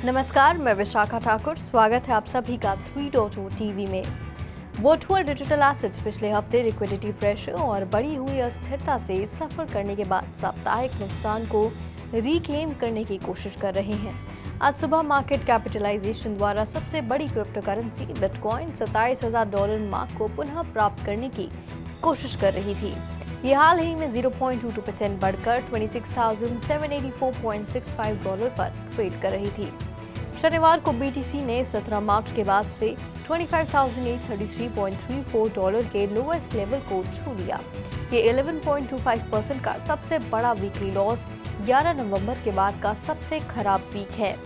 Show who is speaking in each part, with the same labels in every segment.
Speaker 1: नमस्कार, मैं विशाखा ठाकुर। स्वागत है आप सभी का 3.0 टीवी में। वर्चुअल डिजिटल एसेट्स पिछले हफ्ते लिक्विडिटी प्रेशर और बढ़ी हुई अस्थिरता से सफर करने के बाद साप्ताहिक नुकसान को रिक्लेम करने की कोशिश कर रहे हैं। आज सुबह मार्केट कैपिटलाइजेशन द्वारा सबसे बड़ी क्रिप्टो करेंसी बिटकॉइन $27,000 मार्क को पुनः प्राप्त करने की कोशिश कर रही थी। ये हाल ही में 0.22% बढ़कर $26,784.65 पर ट्रेड कर रही थी। शनिवार को बीटीसी ने 17 मार्च के बाद से $25,833.34 के लोएस्ट लेवल को छू लिया। ये 11.25% का सबसे बड़ा वीकली लॉस 11 नवंबर के बाद का सबसे खराब वीक है।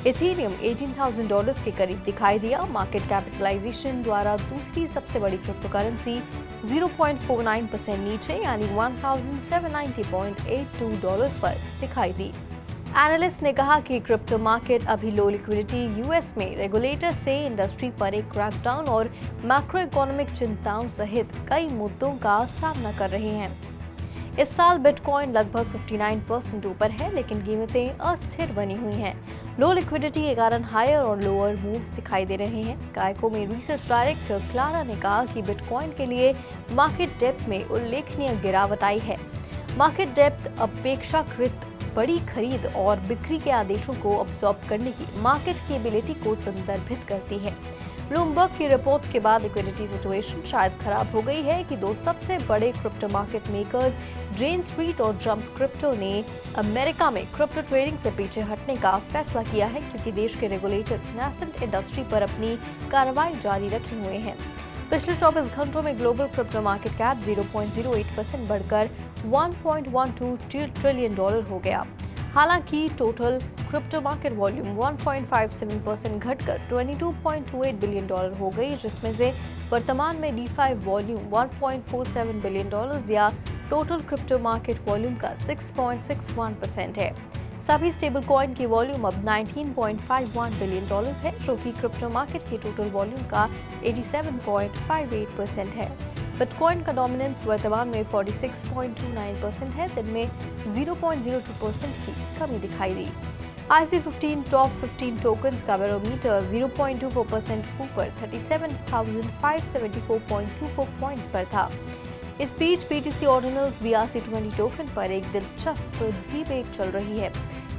Speaker 1: इथेरियम $18,000 के करीब दिखाई दिया। मार्केट कैपिटलाइजेशन द्वारा दूसरी सबसे बड़ी क्रिप्टो करेंसी 0.49% नीचे यानी $1,790.82 पर दिखाई दी। एनालिस्ट ने कहा कि क्रिप्टो मार्केट अभी लो लिक्विडिटी, यूएस में रेगुलेटर से इंडस्ट्री पर एक क्रैकडाउन और मैक्रो इकोनॉमिक चिंताओं सहित कई मुद्दों का सामना कर रहे हैं। इस साल बिटकॉइन लगभग 59% ऊपर है, लेकिन कीमतें अस्थिर बनी हुई हैं। लो लिक्विडिटी के कारण हायर और लोअर मूव्स दिखाई दे रहे हैं। गायको में रिसर्च डायरेक्टर क्लारा ने कहा कि बिटकॉइन के लिए मार्केट डेप्थ में उल्लेखनीय गिरावट आई है। मार्केट डेप्थ अपेक्षाकृत बड़ी खरीद और बिक्री के आदेशों को अब्सॉर्ब करने की मार्केट की एबिलिटी को संदर्भित करती है। ब्लूमबर्ग की रिपोर्ट के बाद लिक्विडिटी सिचुएशन शायद खराब हो गई है कि दो सबसे बड़े क्रिप्टो मार्केट मेकर्स जेन स्ट्रीट और जंप क्रिप्टो ने अमेरिका में क्रिप्टो ट्रेडिंग से पीछे हटने का फैसला किया है, क्योंकि देश के रेगुलेटर्स नैसेंट इंडस्ट्री पर अपनी कार्रवाई जारी रखे हुए हैं। पिछले 24 घंटों में ग्लोबल क्रिप्टो मार्केट कैप 0.08% बढ़कर $1.12 ट्रिलियन हो गया। हालांकि टोटल क्रिप्टो मार्केट वॉल्यूम 1.57% घटकर $22.28 बिलियन हो गई, जिसमें से वर्तमान में DeFi वॉल्यूम $1.47 बिलियन या टोटल क्रिप्टो मार्केट वॉल्यूम का 6.61% है। सभी स्टेबल कॉइन की वॉल्यूम अब $19.51 बिलियन है, जो कि क्रिप्टो मार्केट की टोटल वॉल्यूम का 87.58% है। बिटकॉइन का डोमिनेंस वर्तमान में 46.29% है। दिन में 0.02% की कमी दिखाई दी। IC15 टॉप 15 टोकन्स का बैरोमीटर 0.24% ऊपर 37,574.24 पॉइंट पर था। इस बीच BTC ऑर्डिनल्स BRC20 टोकन पर एक दिलचस्प डिबेट चल रही है।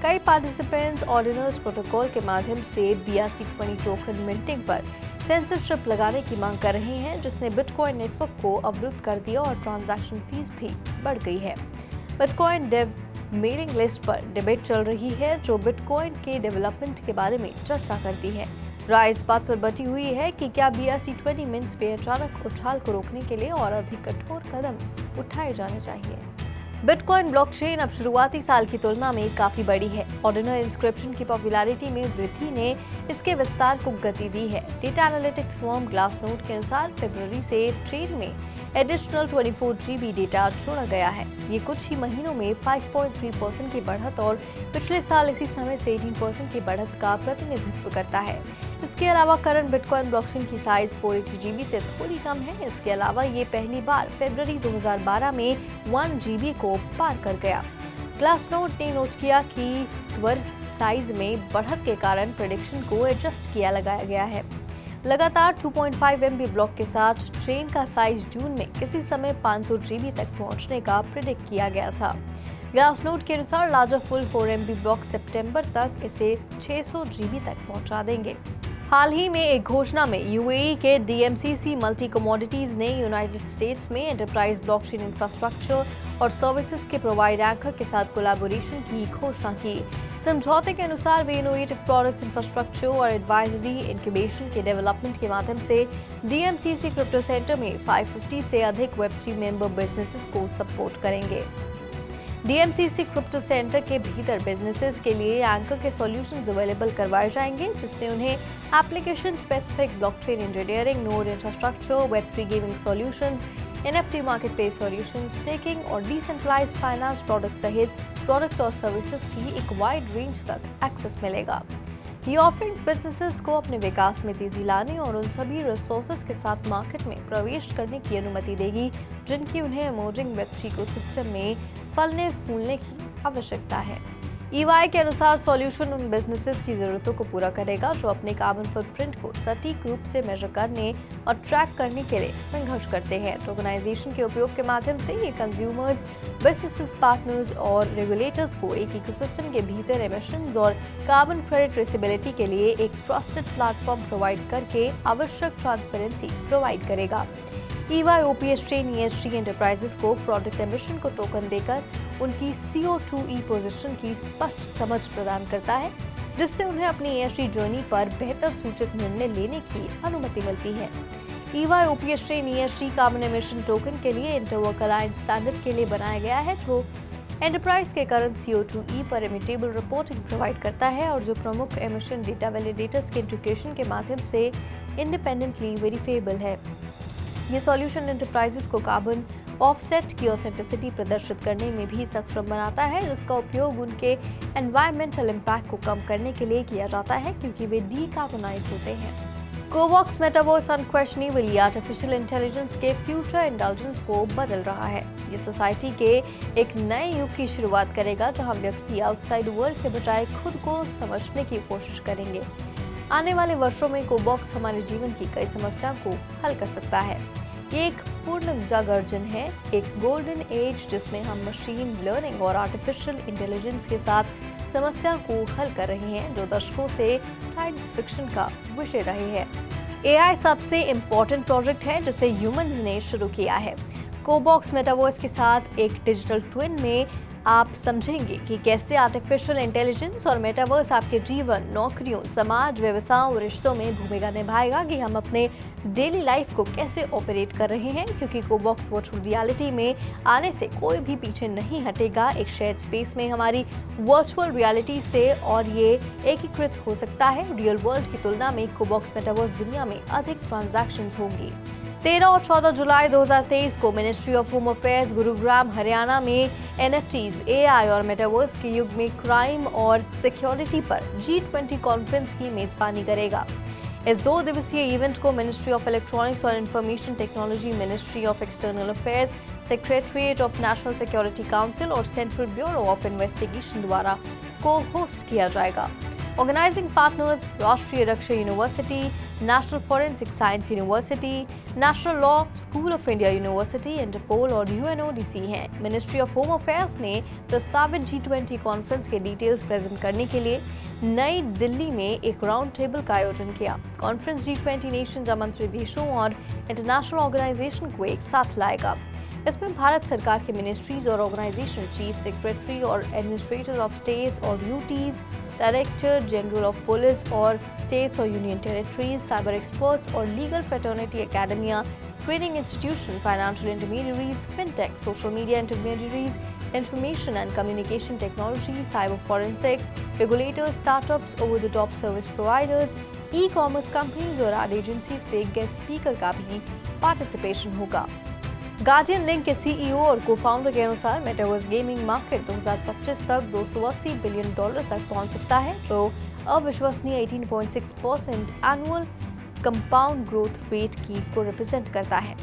Speaker 1: कई पार्टिसिपेंट्स ऑर्डिनल्स प्रोटोकॉल के माध्यम से BRC20 टोकन मिंटिंग पर सेंसरशिप लगाने की मांग कर रहे हैं, जिसने बिटकॉइन नेटवर्क को अवरुद्ध कर दिया और ट्रांजैक्शन फीस भी बढ़ गई है। बिटकॉइन डेव मेलिंग लिस्ट पर डिबेट चल रही है, जो बिटकॉइन के डेवलपमेंट के बारे में चर्चा करती है। राय इस बात पर बटी हुई है कि क्या BRC20 मिंट्स पे अचानक उछाल को रोकने के लिए और अधिक कठोर कदम उठाए जाने चाहिए। बिटकॉइन ब्लॉकचेन अब शुरुआती साल की तुलना में काफी बड़ी है। ऑर्डिनल इंस्क्रिप्शन की पॉपुलैरिटी में वृद्धि ने इसके विस्तार को गति दी है। डेटा एनालिटिक्स फर्म ग्लासनोड के अनुसार फरवरी से चेन में एडिशनल 24 GB डेटा जोड़ा गया है। ये कुछ ही महीनों में 5.3% की बढ़त और पिछले साल इसी समय से 18% की बढ़त का प्रतिनिधित्व करता है। इसके अलावा करंट बिटकॉइन ब्लॉकचेन की साइज 480 GB से थोड़ी कम है। इसके अलावा ये पहली बार फरवरी 2012 में 1 GB को पार कर गया। ग्लासनोड ने नोट किया कि त्वरित साइज में बढ़त के कारण प्रेडिक्शन को एडजस्ट किया लगाया गया है। लगातार 2.5 MB ब्लॉक के साथ चेन का साइज जून में किसी समय 500 GB तक पहुंचने का प्रेडिक्ट किया गया था। ग्लासनोड के अनुसार लार्जर फुल 4 MB ब्लॉक सितंबर तक इसे 600 GB तक पहुंचा देंगे। हाल ही में एक घोषणा में UAE के DMCC मल्टी कमोडिटीज ने यूनाइटेड स्टेट्स में एंटरप्राइज ब्लॉकचेन इंफ्रास्ट्रक्चर और सर्विसेज के प्रोवाइडर एंकर के साथ कोलैबोरेशन की घोषणा की। समझौते के अनुसार वे इनोवेटिव प्रोडक्ट्स इंफ्रास्ट्रक्चर और एडवाइजरी इंक्यूबेशन के डेवलपमेंट के माध्यम से DMCC क्रिप्टो सेंटर में 550 से अधिक Web3 मेंबर बिजनेसेस को सपोर्ट करेंगे। DMCC क्रिप्टो सेंटर के भीतर बिजनेसेस के लिए एंकर के सॉल्यूशंस अवेलेबल करवाए जाएंगे, जिससे उन्हें application specific blockchain engineering, node infrastructure, Web3 gaming solutions, NFT marketplace solutions, staking और डिसेंट्रलाइज्ड फाइनेंस प्रोडक्ट सहित प्रोडक्ट और सर्विसेज की एक वाइड रेंज तक एक्सेस मिलेगा। ये ऑफरिंग्स बिजनेसेस को अपने विकास में तेजी लाने और उन सभी रिसोर्सेज के साथ मार्केट में प्रवेश करने की अनुमति देगी, जिनकी उन्हें इमर्जिंग Web3 इकोसिस्टम में फलने फूलने की आवश्यकता है। EY के अनुसार सॉल्यूशन उन बिजनेसेस की जरूरतों को पूरा करेगा जो अपने कार्बन फुटप्रिंट को सटीक रूप से मेजर करने और ट्रैक करने के लिए संघर्ष करते हैं। टोकनाइजेशन के उपयोग के माध्यम से ये कंज्यूमर्स, बिजनेसेस, पार्टनर्स और रेगुलेटर्स को एक इकोसिस्टम के भीतर एमिशंस और कार्बन क्रेडिट ट्रेसेबिलिटी के लिए एक ट्रस्टेड प्लेटफॉर्म प्रोवाइड करके आवश्यक ट्रांसपेरेंसी प्रोवाइड करेगा। EY OPS train ESG enterprises को प्रोडक्ट एमिशन को टोकन देकर उनकी CO2e पोजीशन की स्पष्ट समझ प्रदान करता है, जिससे उन्हें अपनी ESG जर्नी पर बेहतर सूचित निर्णय लेने की अनुमति मिलती है। EY OPS train ESG carbon emission token के लिए इंटरवर्क अलायंस स्टैंडर्ड के लिए बनाया गया है, जो एंटरप्राइज के करंट CO2e पर इमिटेबल रिपोर्टिंग प्रोवाइड करता है और जो प्रमुख एमिशन डेटा वैलिडेटर्स के इंटीग्रेशन के माध्यम से इंडिपेंडेंटली वेरीफेबल है। ये सॉल्यूशन एंटरप्राइजेस को कार्बन ऑफसेट की ऑथेंटिसिटी प्रदर्शित करने में भी सक्षम बनाता है, जिसका उपयोग उनके एनवायरमेंटल इम्पैक्ट को कम करने के लिए किया जाता है क्योंकि वे डीकार्बोनाइज होते हैं। कोवॉक्स मेटावर्स अनक्वेश्चनेबली आर्टिफिशियल इंटेलिजेंस के फ्यूचर इंटेलिजेंस को बदल रहा है। ये सोसाइटी के एक नए युग की शुरुआत करेगा जहां व्यक्ति आउटसाइड वर्ल्ड के बजाय खुद को समझने की कोशिश करेंगे। आने वाले वर्षों में कोवॉक्स हमारे जीवन की कई समस्याओं को हल कर सकता है। ये एक पूर्ण जागरण है, एक गोल्डन एज जिसमें हम मशीन लर्निंग और आर्टिफिशियल इंटेलिजेंस के साथ समस्या को हल कर रहे हैं, जो दशकों से साइंस फिक्शन का विषय रहे हैं। AI सबसे इम्पोर्टेंट प्रोजेक्ट है जिसे ह्यूमंस ने शुरू किया है। कोवॉक्स मेटावर्स के साथ एक डिजिटल ट्विन में आप समझेंगे कि कैसे आर्टिफिशियल इंटेलिजेंस और मेटावर्स आपके जीवन, नौकरियों, समाज, व्यवसायों और रिश्तों में भूमिका निभाएगा कि हम अपने डेली लाइफ को कैसे ऑपरेट कर रहे हैं, क्योंकि कोवॉक्स वर्चुअल रियलिटी में आने से कोई भी पीछे नहीं हटेगा। एक शेयर्ड स्पेस में हमारी वर्चुअल रियलिटी से और ये एकीकृत हो सकता है। रियल वर्ल्ड की तुलना में कोवॉक्स मेटावर्स दुनिया में अधिक ट्रांजैक्शंस होंगी। 13 और 14 जुलाई 2023 को ministry of home affairs Gurugram Haryana में NFTs, AI और मेटावर्स के युग में क्राइम और सिक्योरिटी पर G20 कॉन्फ्रेंस की मेजबानी करेगा। इस 2 दिवसीय इवेंट को मिनिस्ट्री ऑफ इलेक्ट्रॉनिक्स और information technology, ministry of external affairs, secretariat of national security council और सेंट्रल ब्यूरो ऑफ इन्वेस्टिगेशन द्वारा को होस्ट किया जाएगा। Organising partners Rashtriya Raksha university, national forensic science university, national law school of India university, Interpol और UNODC हैं। Ministry of home affairs ने प्रस्तावित G20 conference के डिटेल्स प्रेजेंट करने के लिए नई दिल्ली में एक राउंड टेबल का आयोजन किया। कॉन्फ्रेंस G20 नेशंस, मंत्री देशों और इंटरनेशनल ऑर्गेनाइजेशन को एक साथ लाएगा। इसमें भारत सरकार के मिनिस्ट्रीज और ऑर्गेनाइजेशन, चीफ सेक्रेटरी और एडमिनिस्ट्रेटर्स ऑफ स्टेट्स और UTs, director general of police और स्टेट्स और यूनियन टेरिटरीज, साइबर एक्सपर्ट्स और legal fraternity academia, training institution, financial intermediaries, fintech, social media intermediaries, information and communication technology, cyber forensics, regulators, startups, over the top service providers, ecommerce companies और ad agency से guest speaker का भी participation होगा। Guardian Link के CEO और cofounder के अनुसार metaverse gaming market 2025 तक $280 बिलियन तक पहुंच सकता है, जो अविश्वसनीय 18.6% एनुअल कंपाउंड ग्रोथ रेट को रिप्रेजेंट करता है।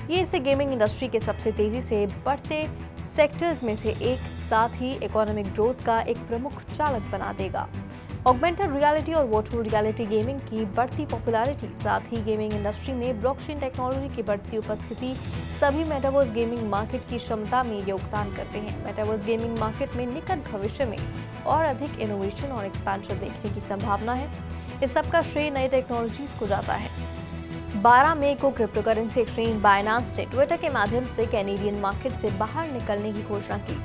Speaker 1: ये इसे गेमिंग इंडस्ट्री के सबसे तेजी से बढ़ते सेक्टर्स में से एक, साथ ही इकोनॉमिक ग्रोथ का एक प्रमुख चालक बना देगा। ऑगमेंटेड रियलिटी और वर्चुअल रियलिटी गेमिंग की बढ़ती पॉपुलैरिटी, साथ ही गेमिंग इंडस्ट्री में ब्लॉकचेन टेक्नोलॉजी की बढ़ती उपस्थिति सभी मेटावर्स गेमिंग मार्केट की क्षमता में योगदान करते हैं। मेटावर्स गेमिंग मार्केट में निकट भविष्य में और अधिक इनोवेशन और एक्सपेंशन देखने की संभावना है। इस सब का श्रेय नई टेक्नोलॉजीज को जाता है। 12 मई को क्रिप्टो करेंसी एक्सचेंज बाइनेंस ने ट्विटर के माध्यम से कैनेडियन मार्केट से बाहर निकलने की घोषणा की।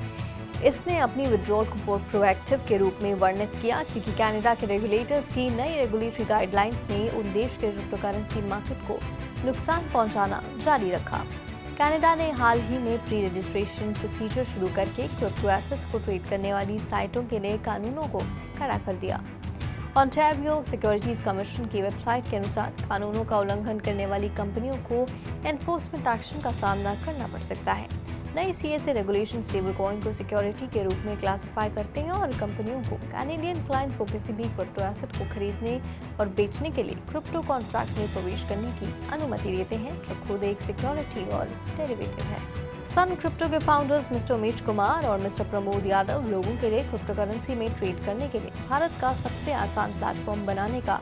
Speaker 1: इसने अपनी विड्रॉल को प्रोएक्टिव के रूप में वर्णित किया क्योंकि कनाडा के रेगुलेटर्स की नई रेगुलेटरी गाइडलाइंस ने उन देश के क्रिप्टो करेंसी मार्केट को नुकसान पहुंचाना जारी रखा। कनाडा ने हाल ही में प्री रजिस्ट्रेशन प्रोसीजर शुरू करके क्रिप्टो एसेट्स को ट्रेड करने वाली साइटों के नए कानूनों को कड़ा कर दिया। ओंटारियो सिक्योरिटीज कमीशन की वेबसाइट के अनुसार कानूनों का उल्लंघन करने वाली कंपनियों को एनफोर्समेंट एक्शन का सामना करना पड़ सकता है। नई CSA रेगुलेशन स्टेबल कॉइन को सिक्योरिटी के रूप में क्लासिफाई करते हैं और कंपनियों को कैनेडियन क्लाइंट्स को किसी भी क्रिप्टो एसेट को खरीदने और बेचने के लिए क्रिप्टो कॉन्ट्रैक्ट में प्रवेश करने की अनुमति देते हैं, जो खुद एक सिक्योरिटी और डेरिवेटिव है। सन क्रिप्टो के फाउंडर्स मिस्टर उमेश कुमार और मिस्टर प्रमोद यादव लोगों के लिए क्रिप्टो करेंसी में ट्रेड करने के लिए भारत का सबसे आसान प्लेटफॉर्म बनाने का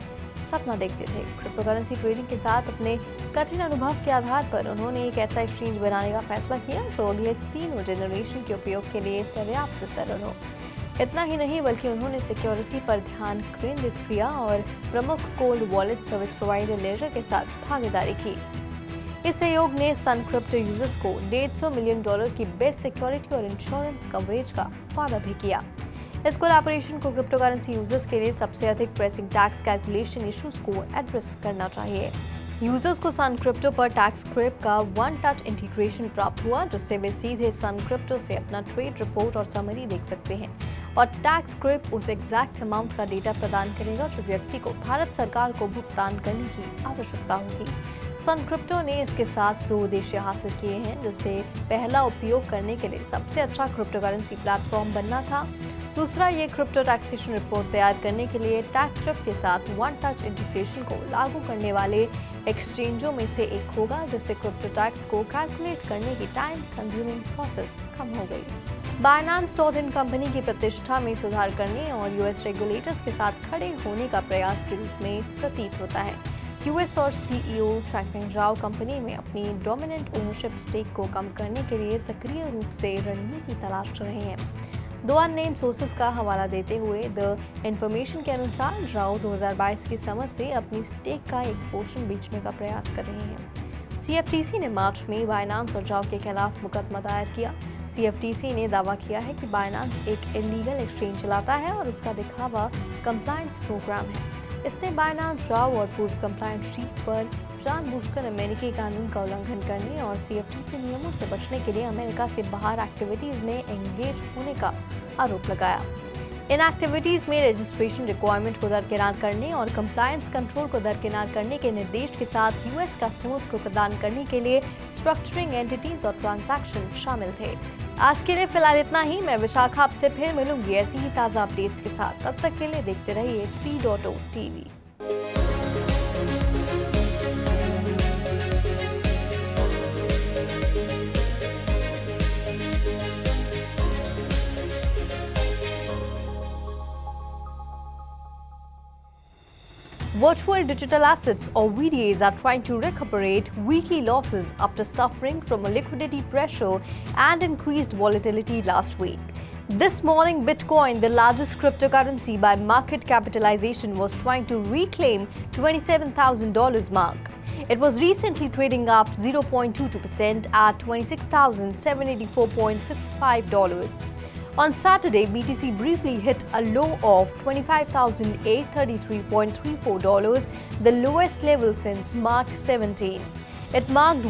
Speaker 1: सपना देखते थे। क्रिप्टो करेंसी ट्रेडिंग के साथ अपने कठिन अनुभव के आधार पर उन्होंने एक ऐसा एक्सचेंज बनाने का फैसला किया जो अगले तीनों जनरेशन के उपयोग के लिए पर्याप्त सरल हो। इतना ही नहीं बल्कि उन्होंने सिक्योरिटी पर ध्यान केंद्रित किया और प्रमुख cold wallet service provider Ledger के साथ भागीदारी की। इस सहयोग ने सन क्रिप्टो यूजर्स को $150 मिलियन की बेस्ट सिक्योरिटी और इंश्योरेंस कवरेज का वादा भी किया। इस कोलैबोरेशन को क्रिप्टो करेंसी यूजर्स के लिए सबसे अधिक प्रेसिंग टैक्स कैलकुलेशन इश्यूज को एड्रेस करना चाहिए। यूजर्स को सन क्रिप्टो पर टैक्स क्रिप का वन टच इंटीग्रेशन प्राप्त हुआ, जिससे वे सीधे सन क्रिप्टो से अपना ट्रेड रिपोर्ट और समरी देख सकते हैं और टैक्स क्रिप उस एग्जैक्ट अमाउंट का डेटा प्रदान करेगा जो व्यक्ति को भारत सरकार को भुगतान करने की आवश्यकता होगी। सन क्रिप्टो ने इसके साथ 2 उद्देश्य हासिल किए हैं, जिससे पहला उपयोग करने के लिए सबसे अच्छा क्रिप्टो करेंसी प्लेटफॉर्म बनना था। दूसरा, ये क्रिप्टो टैक्सेशन रिपोर्ट तैयार करने के लिए टैक्स क्रिप के साथ वन टच इंटीग्रेशन को लागू करने वाले एक्सचेंजों में से एक होगा, जिससे क्रिप्टो टैक्स को कैलकुलेट करने की टाइम कंज्यूमिंग प्रोसेस कम हो गई। Binance.in कंपनी की प्रतिष्ठा में सुधार करने और यूएस रेगुलेटर्स के साथ खड़े होने का प्रयास के रूप में प्रतीत होता है। यूएस और सीईओ चैंगपेंग झाओ कंपनी में अपनी डोमिनेंट ओनरशिप स्टेक को कम करने के लिए सक्रिय रूप से रणनीति तलाश रहे हैं। 2 अननेम्ड सोर्सेस का हवाला देते हुए द इन्फॉर्मेशन के अनुसार झाओ 2022 की समझ से अपनी स्टेक का एक पोर्शन बेचने का प्रयास कर रहे हैं। सीएफटीसी ने मार्च में बाइनांस और झाओ के खिलाफ मुकदमा दायर किया। सीएफटीसी ने दावा किया है कि बाइनांस एक इलीगल एक्सचेंज चलाता है और उसका दिखावा कंप्लायंस प्रोग्राम है। इसने बाइनांस, झाओ और पूर्व कंप्लायंस चीफ पर जानबूझकर अमेरिकी कानून का उल्लंघन करने और सीएफटीसी नियमों से बचने के लिए अमेरिका से बाहर एक्टिविटीज में एंगेज होने का आरोप लगाया। इन एक्टिविटीज में रजिस्ट्रेशन रिक्वायरमेंट को दरकिनार करने और कंप्लायंस कंट्रोल को दरकिनार करने के निर्देश के साथ यूएस कस्टमर्स को प्रदान करने के लिए स्ट्रक्चरिंग एंटिटीज और ट्रांजैक्शन शामिल थे। आज के लिए फिलहाल इतना ही। मैं विशाखा आपसे फिर मिलूंगी ऐसी ही ताज़ा अपडेट्स के साथ। तब तक के लिए देखते रहिए 3.0 TV. Virtual digital assets or VDAs are trying to recuperate weekly losses after suffering from a liquidity pressure and increased volatility last week. This morning, Bitcoin, the largest cryptocurrency by market capitalization, was trying to reclaim $27,000 mark. It was recently trading up 0.22% at $26,784.65. On Saturday, BTC briefly hit a low of $25,833.34, the lowest level since March 17. It marked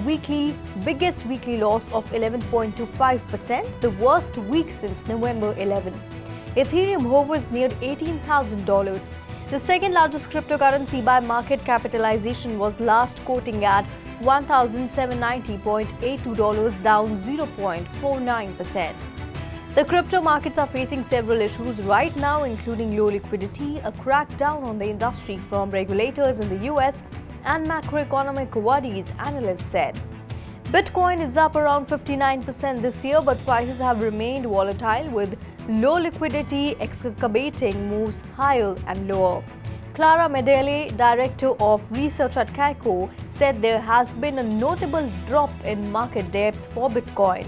Speaker 1: biggest weekly loss of 11.25%, the worst week since November 11. Ethereum hovers near $18,000. The second largest cryptocurrency by market capitalization was last quoting at $1,790.82, down 0.49%. The crypto markets are facing several issues right now, including low liquidity, a crackdown on the industry from regulators in the US, and macroeconomic worries, analysts said. Bitcoin is up around 59% this year, but prices have remained volatile with low liquidity exacerbating moves higher and lower. Clara Medele, director of research at Kaiko, said there has been a notable drop in market depth for Bitcoin.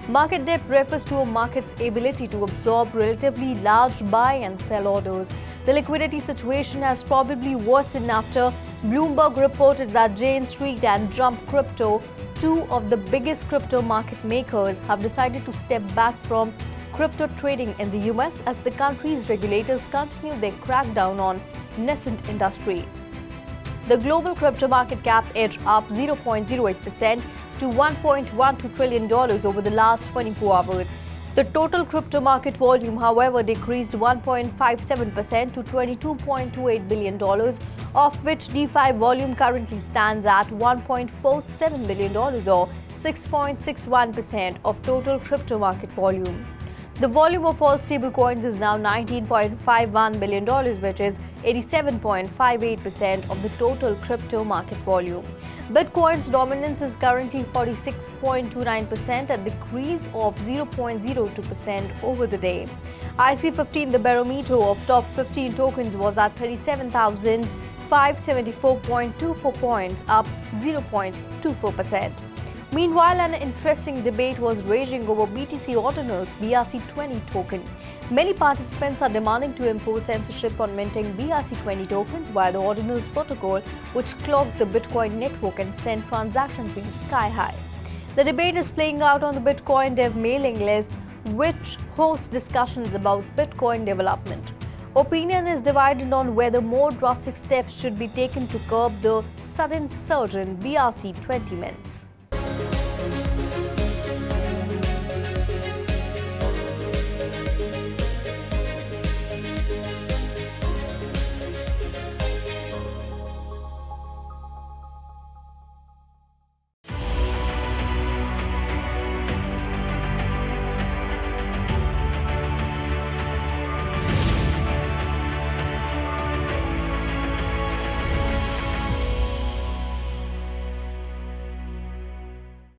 Speaker 1: Market depth refers to a market's ability to absorb relatively large buy and sell orders. The liquidity situation has probably worsened after Bloomberg reported that Jane Street and Jump Crypto, 2 of the biggest crypto market makers, have decided to step back from crypto trading in the US as the country's regulators continue their crackdown on nascent industry. The global crypto market cap edged up 0.08% to $1.12 trillion over the last 24 hours. The total crypto market volume, however, decreased 1.57% to $22.28 billion, of which DeFi volume currently stands at $1.47 billion or 6.61% of total crypto market volume. The volume of all stablecoins is now $19.51 billion, which is 87.58% of the total crypto market volume. Bitcoin's dominance is currently 46.29%, a decrease of 0.02% over the day. IC15, the barometer of top 15 tokens, was at 37,574.24 points, up 0.24%. Meanwhile, an interesting debate was raging over BTC Ordinal's BRC20 token. Many participants are demanding to impose censorship on minting BRC20 tokens via the Ordinals protocol, which clogged the Bitcoin network and sent transaction fees sky high. The debate is playing out on the Bitcoin Dev mailing list, which hosts discussions about Bitcoin development. Opinion is divided on whether more drastic steps should be taken to curb the sudden surge in BRC20 mints.